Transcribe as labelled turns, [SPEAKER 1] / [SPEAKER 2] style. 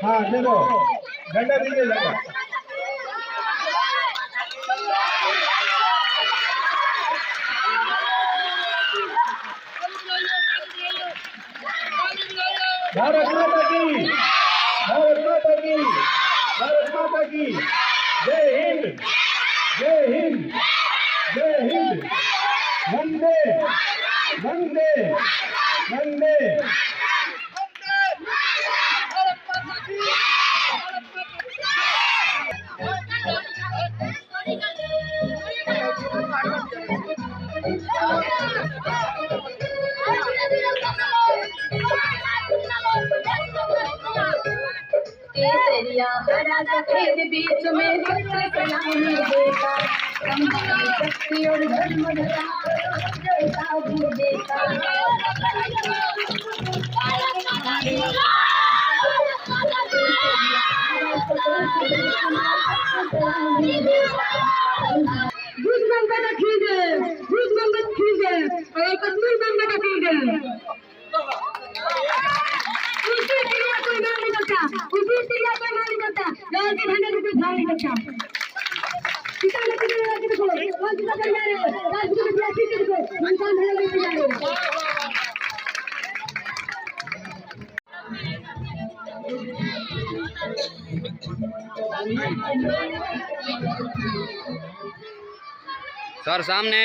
[SPEAKER 1] हाँ दे दो, डंडा दीजिए लगा। भारत माता की, भारत माता की, भारत माता की जय हिंद, जय हिंद, जय हिंद। वंदे वंदे वंदे।
[SPEAKER 2] केसरिया हरा सफेद बीच में सलामी देता, शक्ति और धर्म देता भी देता। दूध गंगा का खींचे, दूध गंगा खींचे और कश्मीर गंगा का खींचे। उसी चिड़िया कोई मार नहीं सकता, उसी चिड़िया कोई मार नहीं सकता, लाल के झंडे को कोई भाग नहीं सकता। किसान लोग कितने लोग कितने को, कौन सी बात कर रहे हैं? राज को कितना कितने को, मनसान है लोग कितने जाने।
[SPEAKER 3] सर सामने